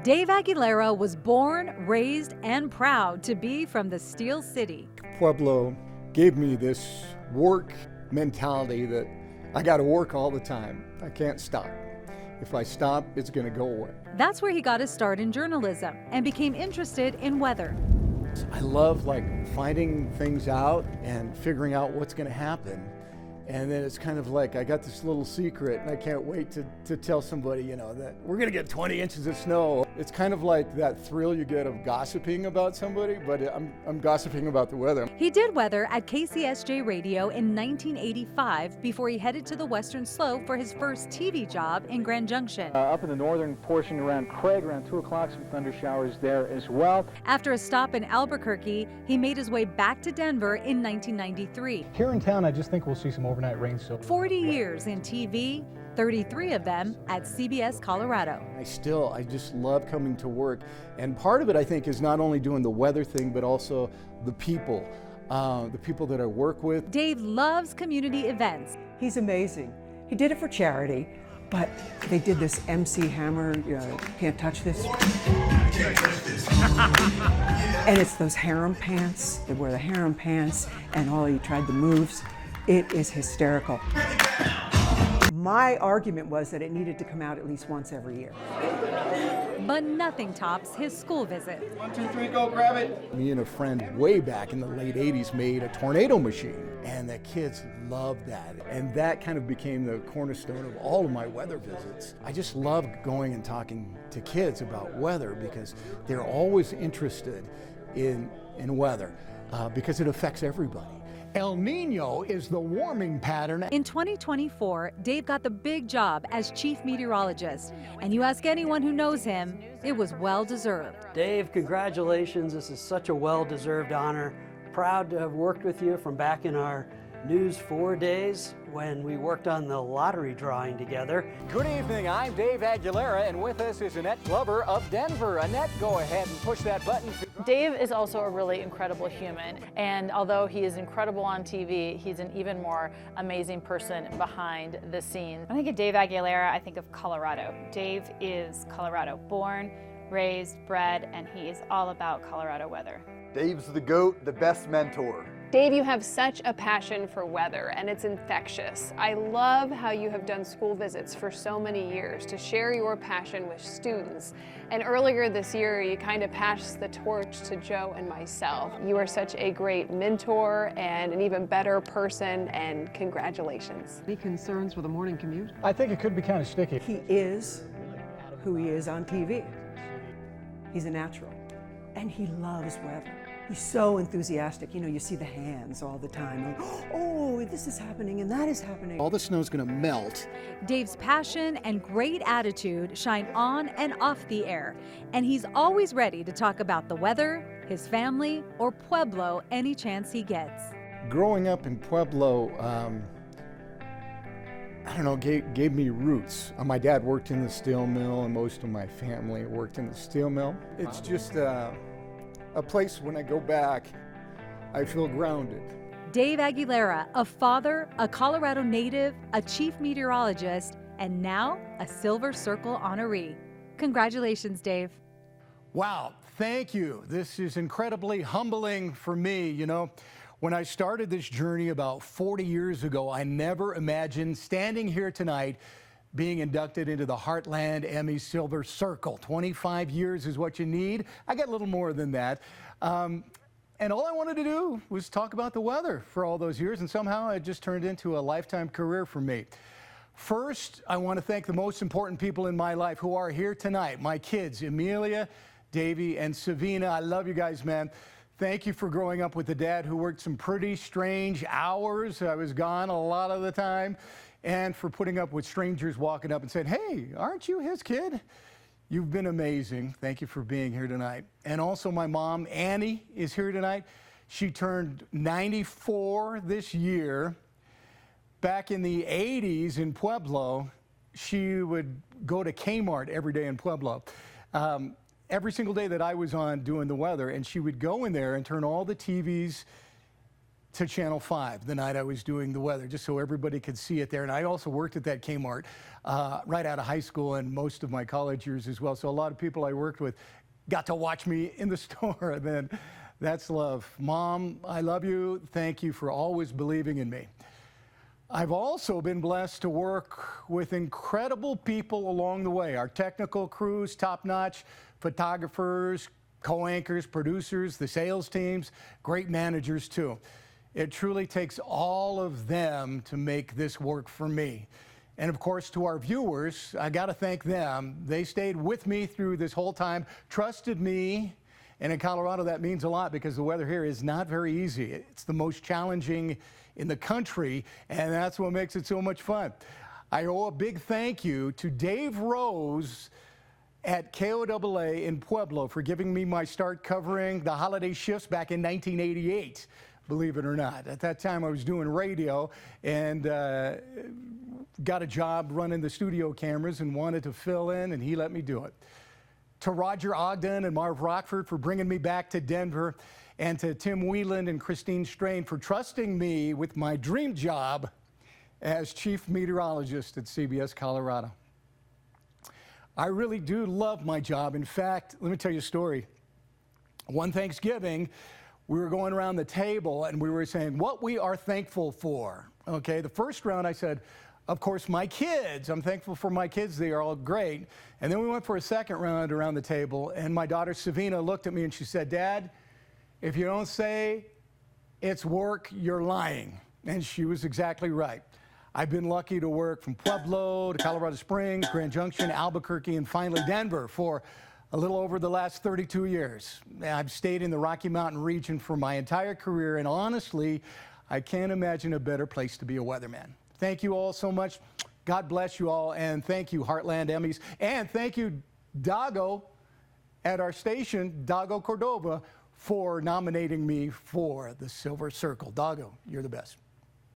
Dave Aguilera was born, raised, and proud to be from the Steel City. Pueblo gave me this work mentality that I got to work all the time. I can't stop. If I stop, it's going to go away. That's where he got his start in journalism and became interested in weather. I love finding things out and figuring out what's going to happen. And then it's kind of like I got this little secret and I can't wait to tell somebody, that we're going to get 20 inches of snow. It's kind of like that thrill you get of gossiping about somebody, but I'm gossiping about the weather. He did weather at KCSJ Radio in 1985 before he headed to the Western Slope for his first TV job in Grand Junction. Up in the northern portion around Craig, around 2 o'clock, some thunder showers there as well. After a stop in Albuquerque, he made his way back to Denver in 1993. Here in town, I just think we'll see some overnight rain. 40 years in TV, 33 of them at CBS Colorado. I just love coming to work. And part of it, I think, is not only doing the weather thing, but also the people that I work with. Dave loves community events. He's amazing. He did it for charity, but they did this MC Hammer, can't touch this. And it's those harem pants. They wear the harem pants, and he tried the moves. It is hysterical. My argument was that it needed to come out at least once every year. But nothing tops his school visit. 1, 2, 3, go grab it. Me and a friend way back in the late 80s made a tornado machine, and the kids loved that. And that kind of became the cornerstone of all of my weather visits. I just love going and talking to kids about weather because they're always interested in weather because it affects everybody. El Nino is the warming pattern. In 2024, Dave got the big job as chief meteorologist. And you ask anyone who knows him, it was well-deserved. Dave, congratulations. This is such a well-deserved honor. Proud to have worked with you from back in our News 4 days when we worked on the lottery drawing together. Good evening, I'm Dave Aguilera, and with us is Annette Glover of Denver. Annette, go ahead and push that button. Dave is also a really incredible human, and although he is incredible on TV, he's an even more amazing person behind the scenes. When I think of Dave Aguilera, I think of Colorado. Dave is Colorado born, raised, bred, and he is all about Colorado weather. Dave's the GOAT, the best mentor. Dave, you have such a passion for weather, and it's infectious. I love how you have done school visits for so many years to share your passion with students. And earlier this year, you kind of passed the torch to Joe and myself. You are such a great mentor and an even better person, and congratulations. Any concerns with the morning commute? I think it could be kind of sticky. He is who he is on TV. He's a natural, and he loves weather. He's so enthusiastic. You see the hands all the time. Oh, this is happening and that is happening. All the snow's going to melt. Dave's passion and great attitude shine on and off the air. And he's always ready to talk about the weather, his family, or Pueblo any chance he gets. Growing up in Pueblo, gave me roots. My dad worked in the steel mill, and most of my family worked in the steel mill. It's just a place when I go back, I feel grounded. Dave Aguilera, a father, a Colorado native, a chief meteorologist, and now a Silver Circle honoree. Congratulations, Dave. Wow, thank you. This is incredibly humbling for me. When I started this journey about 40 years ago, I never imagined standing here tonight being inducted into the Heartland Emmy Silver Circle. 25 years is what you need. I got a little more than that. And all I wanted to do was talk about the weather for all those years, and somehow it just turned into a lifetime career for me. First, I want to thank the most important people in my life who are here tonight. My kids, Amelia, Davy, and Savina. I love you guys, man. Thank you for growing up with a dad who worked some pretty strange hours. I was gone a lot of the time. And for putting up with strangers walking up and saying, "Hey, aren't you his kid?" You've been amazing. Thank you for being here tonight. And also my mom, Annie, is here tonight. She turned 94 this year. Back in the 80s in Pueblo, she would go to Kmart every day in Pueblo. Every single day that I was on doing the weather, and she would go in there and turn all the TVs to Channel 5 the night I was doing the weather, just so everybody could see it there. And I also worked at that Kmart right out of high school and most of my college years as well. So a lot of people I worked with got to watch me in the store. And then that's love. Mom, I love you. Thank you for always believing in me. I've also been blessed to work with incredible people along the way. Our technical crews, top-notch photographers, co-anchors, producers, the sales teams, great managers too. It truly takes all of them to make this work for me. And of course, to our viewers, I got to thank them. They stayed with me through this whole time, trusted me. And in Colorado, that means a lot because the weather here is not very easy. It's the most challenging in the country, and that's what makes it so much fun. I owe a big thank you to Dave Rose at KOAA in Pueblo for giving me my start covering the holiday shifts back in 1988, believe it or not. At that time, I was doing radio and got a job running the studio cameras and wanted to fill in, and he let me do it. To Roger Ogden and Marv Rockford for bringing me back to Denver, and to Tim Whelan and Christine Strain for trusting me with my dream job as chief meteorologist at CBS Colorado. I really do love my job. In fact, let me tell you a story. One Thanksgiving, we were going around the table and we were saying what we are thankful for. Okay, the first round I said, of course, my kids. I'm thankful for my kids. They are all great. And then we went for a second round around the table, and my daughter Savina looked at me and she said, Dad, if you don't say it's work, you're lying. And she was exactly right. I've been lucky to work from Pueblo to Colorado Springs, Grand Junction, Albuquerque, and finally Denver for a little over the last 32 years. I've stayed in the Rocky Mountain region for my entire career, and honestly, I can't imagine a better place to be a weatherman. Thank you all so much. God bless you all, and thank you, Heartland Emmys, and thank you, Dago, at our station, Dago Cordova, for nominating me for the Silver Circle. Dago, you're the best.